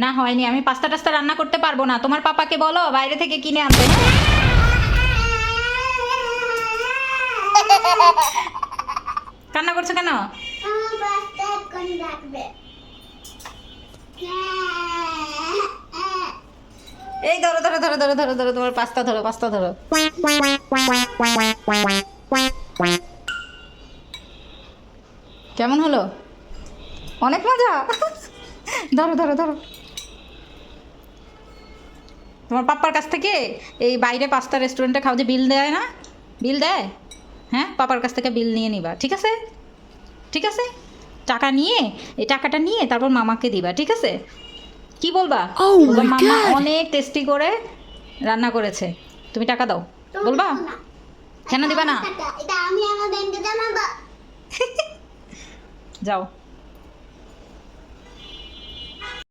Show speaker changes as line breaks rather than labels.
না হয়নি, আমি পাস্তা টাস্তা রান্না করতে পারবো না, তোমার পাপাকে বলো বাইরে থেকে কিনে আনতে। কান্না করছো কেন? এই ধরো ধরো ধরো ধরো ধরো ধরো, তোমার পাস্তা ধরো, পাস্তা ধরো। কেমন হলো? অনেক মজা। ধরো ধরো ধরো। তোমার পাপ্পার কাছ থেকে এই বাইরে পাস্তা রেস্টুরেন্টে খাও যে বিল দেয় না, বিল দেয়, হ্যাঁ পাপার কাছ থেকে বিল নিয়ে নিবা, ঠিক আছে? ঠিক আছে, টাকা নিয়ে, এই টাকাটা নিয়ে তারপর মামাকে দিবা, ঠিক আছে? কি বলবা? বলবা মামা অনেক টেস্টি করে রান্না করেছে, তুমি টাকা দাও, বলবা? কেন দিবা না? যাও।